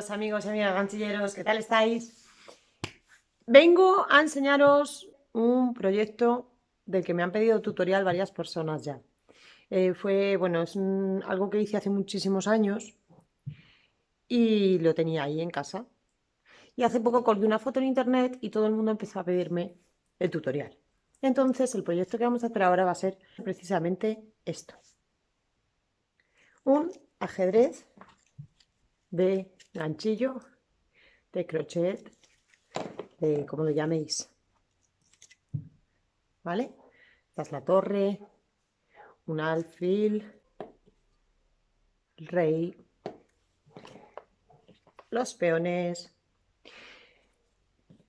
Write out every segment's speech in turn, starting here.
Buenos amigos y amigas ganchilleros, ¿qué tal estáis? Vengo a enseñaros un proyecto del que me han pedido tutorial varias personas ya. Algo que hice hace muchísimos años y lo tenía ahí en casa. Y hace poco colgué una foto en internet y todo el mundo empezó a pedirme el tutorial. Entonces, el proyecto que vamos a hacer ahora va a ser precisamente esto. Un ajedrez de ganchillo, de crochet, de como lo llaméis. ¿Vale? Esta es la torre, un alfil, el rey, los peones.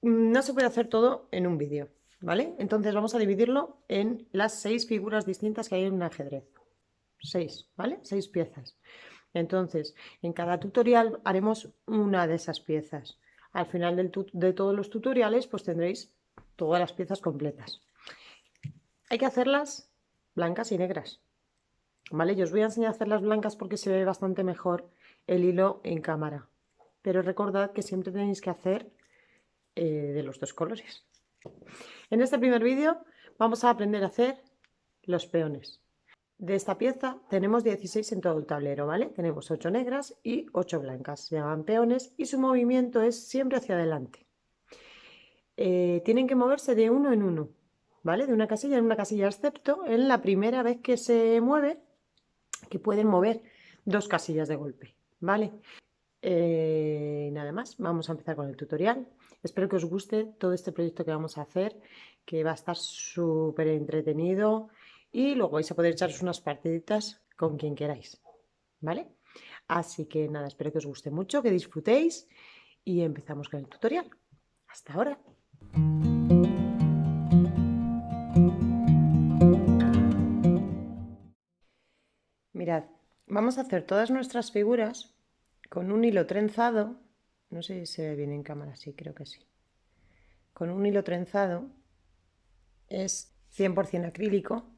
No se puede hacer todo en un vídeo, ¿vale? Entonces vamos a dividirlo en las 6 figuras distintas que hay en un ajedrez. 6, ¿vale? 6 piezas. Entonces, en cada tutorial haremos una de esas piezas. Al final de todos los tutoriales, pues tendréis todas las piezas completas. Hay que hacerlas blancas y negras, ¿vale? Yo os voy a enseñar a hacerlas blancas porque se ve bastante mejor el hilo en cámara. Pero recordad que siempre tenéis que hacer de los dos colores. En este primer vídeo vamos a aprender a hacer los peones. De esta pieza tenemos 16 en todo el tablero, ¿vale? Tenemos 8 negras y 8 blancas. Se llaman peones y su movimiento es siempre hacia adelante. Tienen que moverse de uno en uno, ¿vale? De una casilla en una casilla, excepto en la primera vez que se mueve, que pueden mover 2 casillas de golpe, ¿vale? Nada más, vamos a empezar con el tutorial. Espero que os guste todo este proyecto que vamos a hacer, que va a estar súper entretenido y luego vais a poder echaros unas partiditas con quien queráis, ¿vale? Así que nada, espero que os guste mucho, que disfrutéis y empezamos con el tutorial. Hasta ahora. Mirad, vamos a hacer todas nuestras figuras con un hilo trenzado. No sé si se ve bien en cámara, sí, creo que sí. Con un hilo trenzado, es 100% acrílico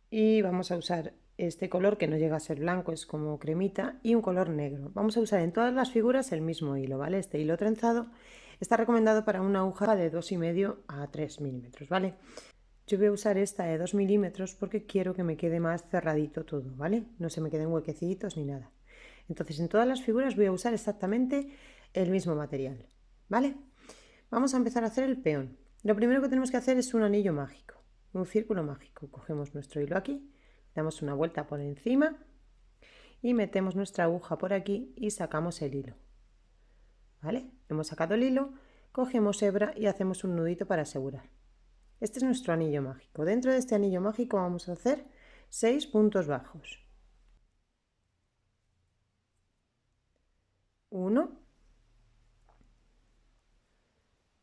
y vamos a usar este color que no llega a ser blanco, es como cremita, y un color negro. Vamos a usar en todas las figuras el mismo hilo, ¿vale? Este hilo trenzado está recomendado para una aguja de 2,5 a 3 milímetros, ¿vale? Yo voy a usar esta de 2 milímetros porque quiero que me quede más cerradito todo, ¿vale? No se me queden huequecitos ni nada. Entonces en todas las figuras voy a usar exactamente el mismo material, ¿vale? Vamos a empezar a hacer el peón. Lo primero que tenemos que hacer es un anillo mágico, un círculo mágico. Cogemos nuestro hilo aquí, damos una vuelta por encima y metemos nuestra aguja por aquí y sacamos el hilo, ¿vale? Hemos sacado el hilo, cogemos hebra y hacemos un nudito para asegurar. Este es nuestro anillo mágico. Dentro de este anillo mágico vamos a hacer 6 puntos bajos. 1,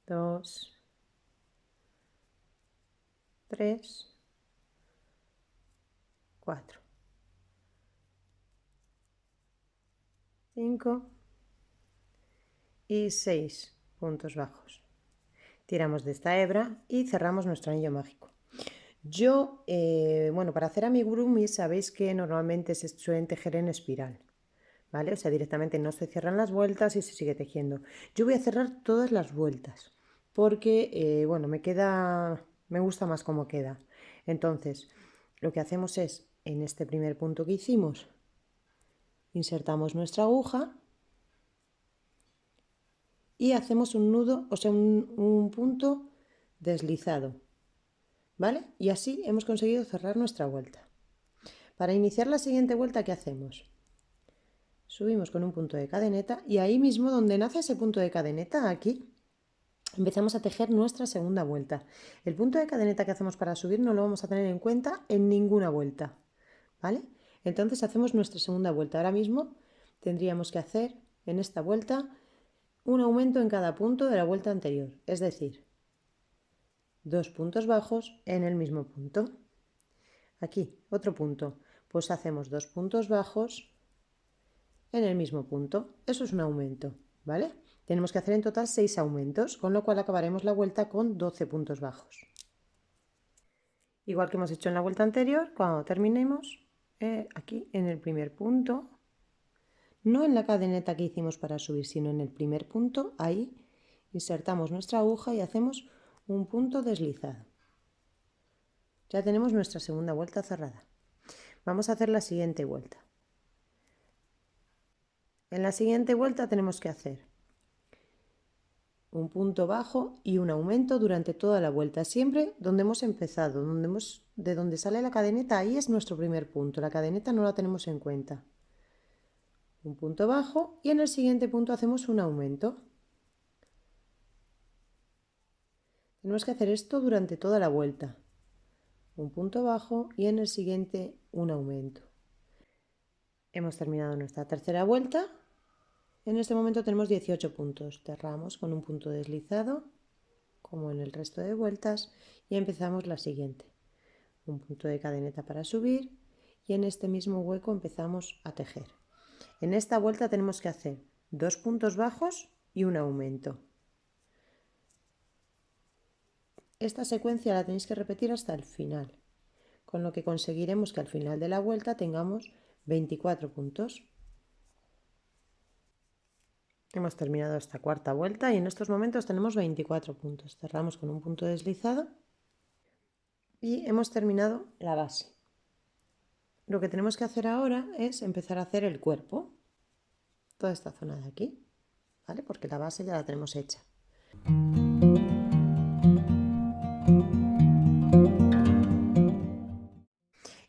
2, 3, 4, 5 y 6 puntos bajos. Tiramos de esta hebra y cerramos nuestro anillo mágico. Yo, para hacer amigurumi sabéis que normalmente se suelen tejer en espiral, ¿vale? O sea, directamente no se cierran las vueltas y se sigue tejiendo. Yo voy a cerrar todas las vueltas porque, me gusta más cómo queda. Entonces, lo que hacemos es, en este primer punto que hicimos, insertamos nuestra aguja y hacemos un nudo, o sea, un punto deslizado, ¿vale? Y así hemos conseguido cerrar nuestra vuelta. Para iniciar la siguiente vuelta, ¿qué hacemos? Subimos con un punto de cadeneta y ahí mismo donde nace ese punto de cadeneta, aquí, empezamos a tejer nuestra segunda vuelta. El punto de cadeneta que hacemos para subir no lo vamos a tener en cuenta en ninguna vuelta, ¿vale? Entonces hacemos nuestra segunda vuelta. Ahora mismo tendríamos que hacer en esta vuelta un aumento en cada punto de la vuelta anterior, es decir, 2 puntos bajos en el mismo punto. Aquí, otro punto, pues hacemos 2 puntos bajos en el mismo punto. Eso es un aumento, ¿vale? Tenemos que hacer en total 6 aumentos, con lo cual acabaremos la vuelta con 12 puntos bajos. Igual que hemos hecho en la vuelta anterior, cuando terminemos, aquí en el primer punto, no en la cadeneta que hicimos para subir, sino en el primer punto. Ahí insertamos nuestra aguja y hacemos un punto deslizado. Ya tenemos nuestra segunda vuelta cerrada. Vamos a hacer la siguiente vuelta. En la siguiente vuelta tenemos que hacer un punto bajo y un aumento durante toda la vuelta, siempre donde hemos empezado, de donde sale la cadeneta, ahí es nuestro primer punto, la cadeneta no la tenemos en cuenta. Un punto bajo y en el siguiente punto hacemos un aumento. Tenemos que hacer esto durante toda la vuelta. Un punto bajo y en el siguiente un aumento. Hemos terminado nuestra tercera vuelta. En este momento tenemos 18 puntos. Cerramos con un punto deslizado, como en el resto de vueltas, y empezamos la siguiente. Un punto de cadeneta para subir y en este mismo hueco empezamos a tejer. En esta vuelta tenemos que hacer 2 puntos bajos y un aumento. Esta secuencia la tenéis que repetir hasta el final, con lo que conseguiremos que al final de la vuelta tengamos 24 puntos. Hemos terminado esta cuarta vuelta y en estos momentos tenemos 24 puntos. Cerramos con un punto deslizado y hemos terminado la base. Lo que tenemos que hacer ahora es empezar a hacer el cuerpo, toda esta zona de aquí, ¿vale? Porque la base ya la tenemos hecha.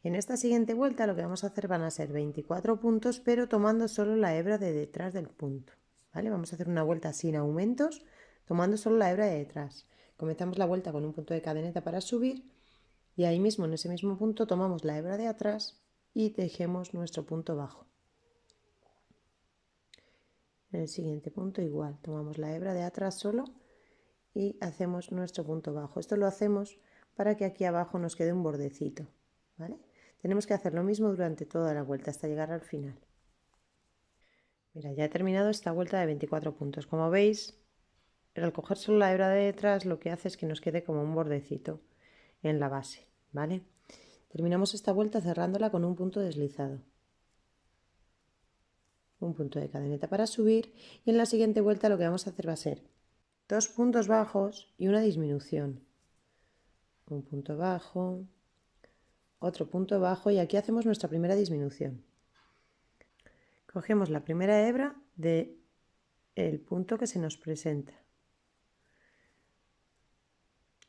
En esta siguiente vuelta lo que vamos a hacer van a ser 24 puntos, pero tomando solo la hebra de detrás del punto, ¿vale? Vamos a hacer una vuelta sin aumentos, tomando solo la hebra de detrás. Comenzamos la vuelta con un punto de cadeneta para subir y ahí mismo, en ese mismo punto, tomamos la hebra de atrás y tejemos nuestro punto bajo. En el siguiente punto igual, tomamos la hebra de atrás solo y hacemos nuestro punto bajo. Esto lo hacemos para que aquí abajo nos quede un bordecito, ¿vale? Tenemos que hacer lo mismo durante toda la vuelta hasta llegar al final. Mira, ya he terminado esta vuelta de 24 puntos. Como veis, al coger solo la hebra de detrás lo que hace es que nos quede como un bordecito en la base, ¿vale? Terminamos esta vuelta cerrándola con un punto deslizado. Un punto de cadeneta para subir y en la siguiente vuelta lo que vamos a hacer va a ser 2 puntos bajos y una disminución. Un punto bajo, otro punto bajo y aquí hacemos nuestra primera disminución. Cogemos la primera hebra del punto que se nos presenta,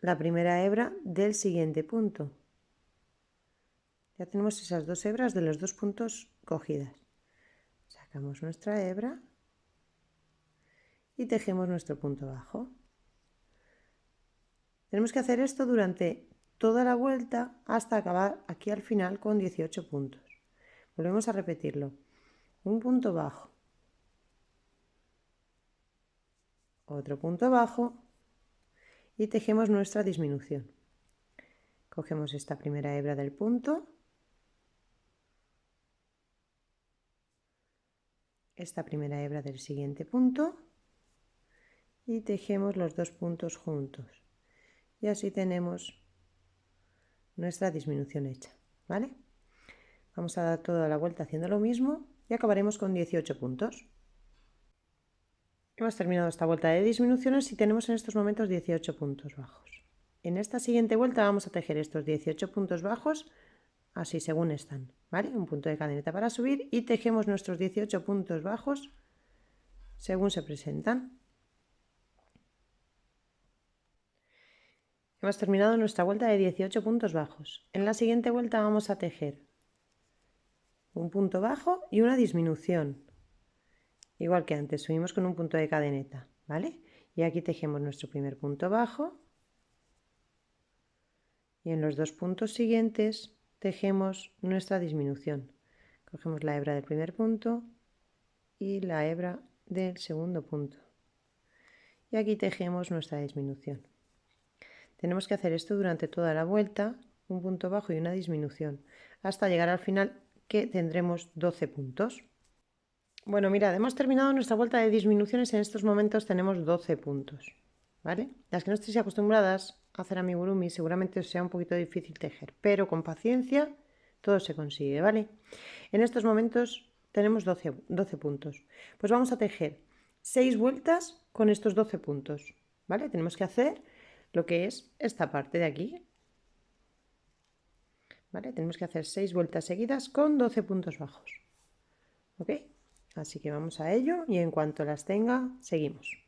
la primera hebra del siguiente punto. Ya tenemos esas dos hebras de los dos puntos cogidas. Sacamos nuestra hebra y tejemos nuestro punto bajo. Tenemos que hacer esto durante toda la vuelta hasta acabar aquí al final con 18 puntos. Volvemos a repetirlo. Un punto bajo, otro punto bajo y tejemos nuestra disminución. Cogemos esta primera hebra del punto, esta primera hebra del siguiente punto y tejemos los dos puntos juntos. Y así tenemos nuestra disminución hecha, ¿vale? Vamos a dar toda la vuelta haciendo lo mismo y acabaremos con 18 puntos. Hemos terminado esta vuelta de disminuciones y tenemos en estos momentos 18 puntos bajos. En esta siguiente vuelta vamos a tejer estos 18 puntos bajos así según están, ¿vale? Un punto de cadeneta para subir y tejemos nuestros 18 puntos bajos según se presentan. Hemos terminado nuestra vuelta de 18 puntos bajos. En la siguiente vuelta vamos a tejer un punto bajo y una disminución. Igual que antes, subimos con un punto de cadeneta, ¿vale? Y aquí tejemos nuestro primer punto bajo. Y en los dos puntos siguientes tejemos nuestra disminución. Cogemos la hebra del primer punto y la hebra del segundo punto. Y aquí tejemos nuestra disminución. Tenemos que hacer esto durante toda la vuelta, un punto bajo y una disminución, hasta llegar al final que tendremos 12 puntos. Bueno, mirad, hemos terminado nuestra vuelta de disminuciones, en estos momentos tenemos 12 puntos, ¿vale? Las que no estéis acostumbradas a hacer amigurumi seguramente os sea un poquito difícil tejer, pero con paciencia todo se consigue, ¿vale? En estos momentos tenemos 12 puntos. Pues vamos a tejer 6 vueltas con estos 12 puntos, ¿vale? Tenemos que hacer lo que es esta parte de aquí, ¿vale? Tenemos que hacer 6 vueltas seguidas con 12 puntos bajos, ¿ok? Así que vamos a ello y en cuanto las tenga, seguimos.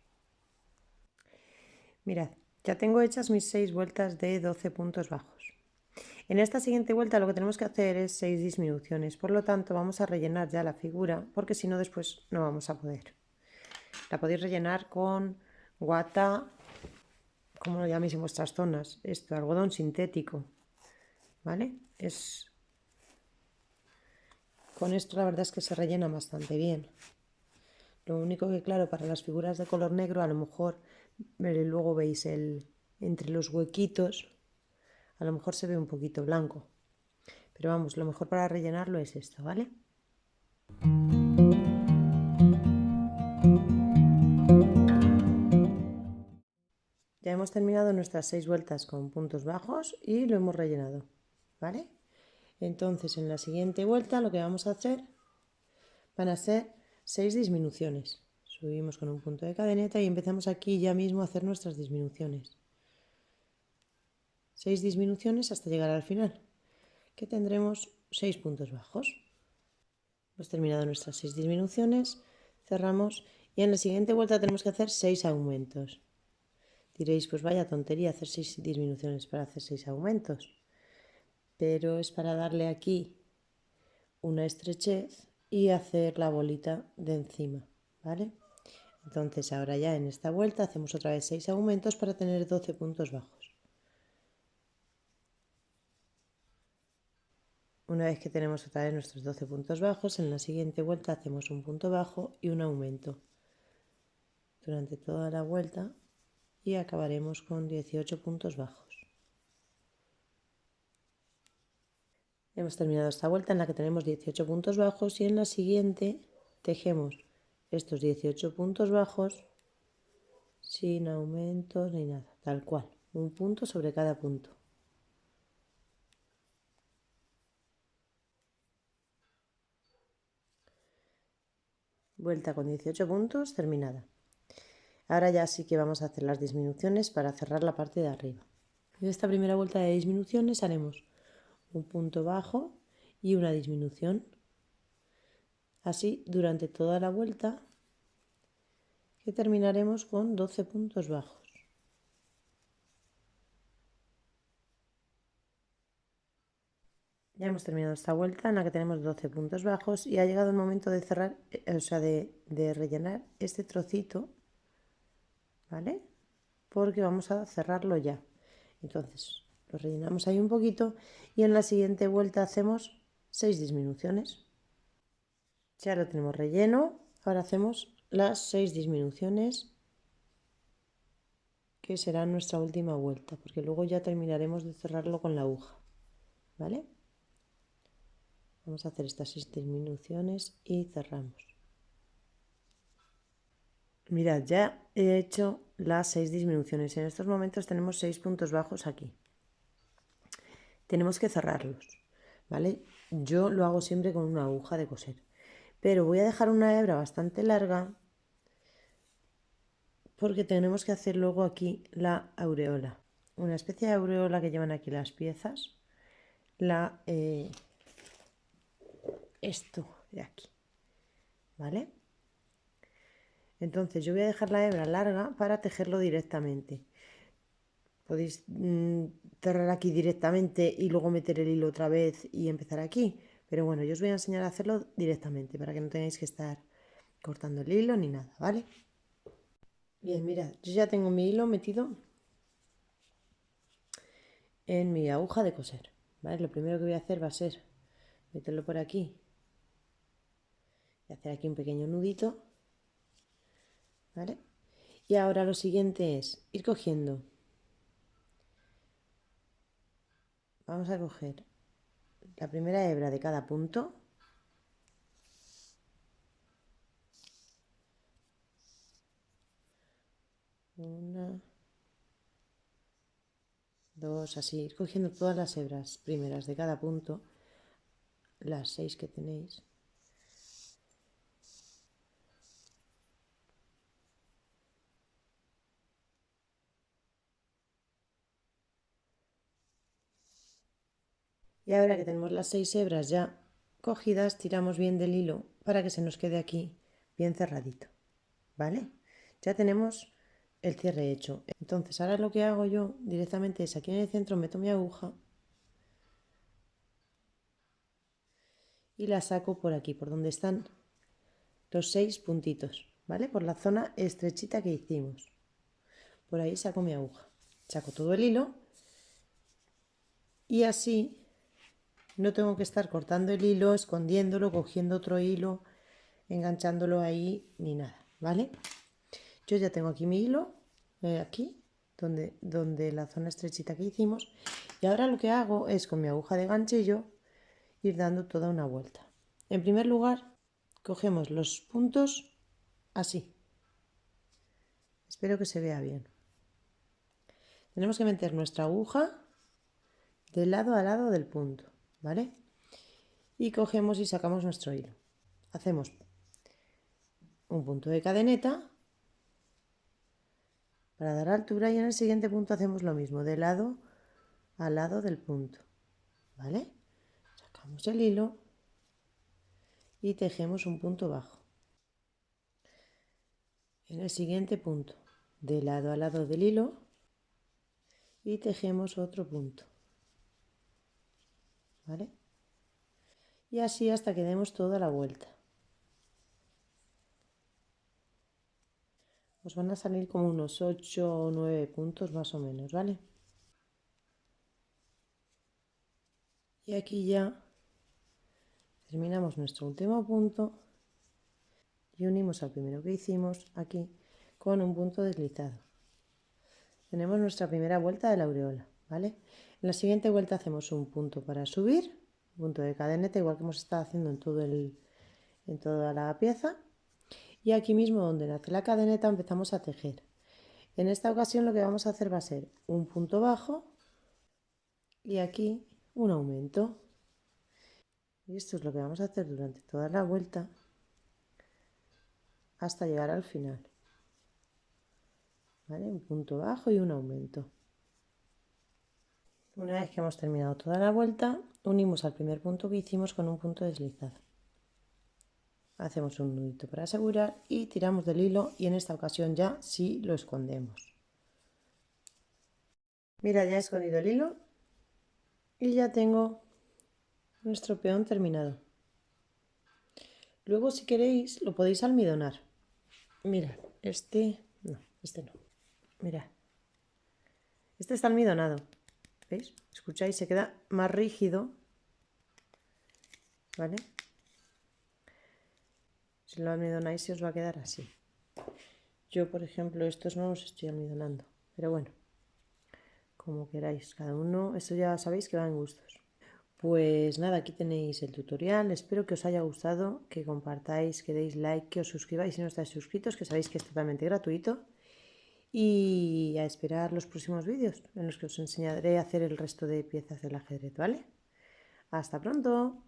Mirad, ya tengo hechas mis 6 vueltas de 12 puntos bajos. En esta siguiente vuelta lo que tenemos que hacer es 6 disminuciones, por lo tanto vamos a rellenar ya la figura, porque si no después no vamos a poder. La podéis rellenar con guata, como lo llaméis en vuestras zonas, esto, algodón sintético, ¿vale? Con esto la verdad es que se rellena bastante bien. Lo único que, claro, para las figuras de color negro, a lo mejor luego veis entre los huequitos, a lo mejor se ve un poquito blanco. Pero vamos, lo mejor para rellenarlo es esto, ¿vale? Ya hemos terminado nuestras 6 vueltas con puntos bajos y lo hemos rellenado, ¿vale? Entonces en la siguiente vuelta lo que vamos a hacer van a ser 6 disminuciones. Subimos con un punto de cadeneta y empezamos aquí ya mismo a hacer nuestras disminuciones. 6 disminuciones hasta llegar al final, que tendremos 6 puntos bajos. Hemos terminado nuestras 6 disminuciones, cerramos y en la siguiente vuelta tenemos que hacer 6 aumentos. Diréis, pues vaya tontería hacer 6 disminuciones para hacer 6 aumentos. Pero es para darle aquí una estrechez y hacer la bolita de encima, ¿vale? Entonces ahora ya en esta vuelta hacemos otra vez 6 aumentos para tener 12 puntos bajos. Una vez que tenemos otra vez nuestros 12 puntos bajos, en la siguiente vuelta hacemos un punto bajo y un aumento durante toda la vuelta y acabaremos con 18 puntos bajos. Hemos terminado esta vuelta en la que tenemos 18 puntos bajos y en la siguiente tejemos estos 18 puntos bajos sin aumentos ni nada, tal cual, un punto sobre cada punto. Vuelta con 18 puntos terminada. Ahora ya sí que vamos a hacer las disminuciones para cerrar la parte de arriba. En esta primera vuelta de disminuciones haremos un punto bajo y una disminución. Así durante toda la vuelta, que terminaremos con 12 puntos bajos. Ya hemos terminado esta vuelta en la que tenemos 12 puntos bajos y ha llegado el momento de cerrar, o sea, de rellenar este trocito, ¿vale? Porque vamos a cerrarlo ya. Entonces lo rellenamos ahí un poquito y en la siguiente vuelta hacemos 6 disminuciones. Ya lo tenemos relleno, ahora hacemos las 6 disminuciones que será nuestra última vuelta, porque luego ya terminaremos de cerrarlo con la aguja, ¿vale? Vamos a hacer estas 6 disminuciones y cerramos. Mirad, ya he hecho las 6 disminuciones. En estos momentos tenemos 6 puntos bajos aquí. Tenemos que cerrarlos, ¿vale? Yo lo hago siempre con una aguja de coser, pero voy a dejar una hebra bastante larga porque tenemos que hacer luego aquí la aureola, una especie de aureola que llevan aquí las piezas, esto de aquí, ¿vale? Entonces yo voy a dejar la hebra larga para tejerlo directamente. Podéis cerrar aquí directamente y luego meter el hilo otra vez y empezar aquí, pero bueno, yo os voy a enseñar a hacerlo directamente para que no tengáis que estar cortando el hilo ni nada, ¿vale? Bien, mirad, yo ya tengo mi hilo metido en mi aguja de coser, ¿vale? Lo primero que voy a hacer va a ser meterlo por aquí y hacer aquí un pequeño nudito, ¿vale? Y ahora lo siguiente es ir cogiendo. Vamos a coger la primera hebra de cada punto. Una, dos, así, ir cogiendo todas las hebras primeras de cada punto, las 6 que tenéis. Y ahora que tenemos las 6 hebras ya cogidas, tiramos bien del hilo para que se nos quede aquí bien cerradito, ¿vale? Ya tenemos el cierre hecho. Entonces ahora lo que hago yo directamente es aquí en el centro meto mi aguja y la saco por aquí, por donde están los 6 puntitos, ¿vale? Por la zona estrechita que hicimos. Por ahí saco mi aguja, saco todo el hilo y así no tengo que estar cortando el hilo, escondiéndolo, cogiendo otro hilo, enganchándolo ahí ni nada, ¿vale? Yo ya tengo aquí mi hilo, aquí, donde la zona estrechita que hicimos, y ahora lo que hago es con mi aguja de ganchillo ir dando toda una vuelta. En primer lugar, cogemos los puntos así. Espero que se vea bien. Tenemos que meter nuestra aguja de lado a lado del punto, ¿vale? Y cogemos y sacamos nuestro hilo. Hacemos un punto de cadeneta para dar altura y en el siguiente punto hacemos lo mismo, de lado a lado del punto, ¿vale? Sacamos el hilo y tejemos un punto bajo. En el siguiente punto, de lado a lado del hilo y tejemos otro punto, ¿vale? Y así hasta que demos toda la vuelta. Os van a salir como unos 8 o 9 puntos más o menos, ¿vale? Y aquí ya terminamos nuestro último punto y unimos al primero que hicimos aquí con un punto deslizado. Tenemos nuestra primera vuelta de la aureola, ¿vale? En la siguiente vuelta hacemos un punto para subir, un punto de cadeneta, igual que hemos estado haciendo en toda la pieza. Y aquí mismo donde nace la cadeneta empezamos a tejer. En esta ocasión lo que vamos a hacer va a ser un punto bajo y aquí un aumento. Y esto es lo que vamos a hacer durante toda la vuelta hasta llegar al final. ¿Vale? Un punto bajo y un aumento. Una vez que hemos terminado toda la vuelta, unimos al primer punto que hicimos con un punto deslizado. Hacemos un nudito para asegurar y tiramos del hilo y en esta ocasión ya sí lo escondemos. Mira, ya he escondido el hilo y ya tengo nuestro peón terminado. Luego si queréis lo podéis almidonar. Mirad, este no. Mirad, este está almidonado. ¿Veis? ¿Escucháis? Se queda más rígido. ¿Vale? Si lo almidonáis se os va a quedar así. Yo, por ejemplo, estos no los estoy almidonando. Pero bueno, como queráis. Cada uno, esto ya sabéis que va en gustos. Pues nada, aquí tenéis el tutorial. Espero que os haya gustado, que compartáis, que deis like, que os suscribáis si no estáis suscritos, que sabéis que es totalmente gratuito. Y a esperar los próximos vídeos en los que os enseñaré a hacer el resto de piezas del ajedrez, ¿vale? ¡Hasta pronto!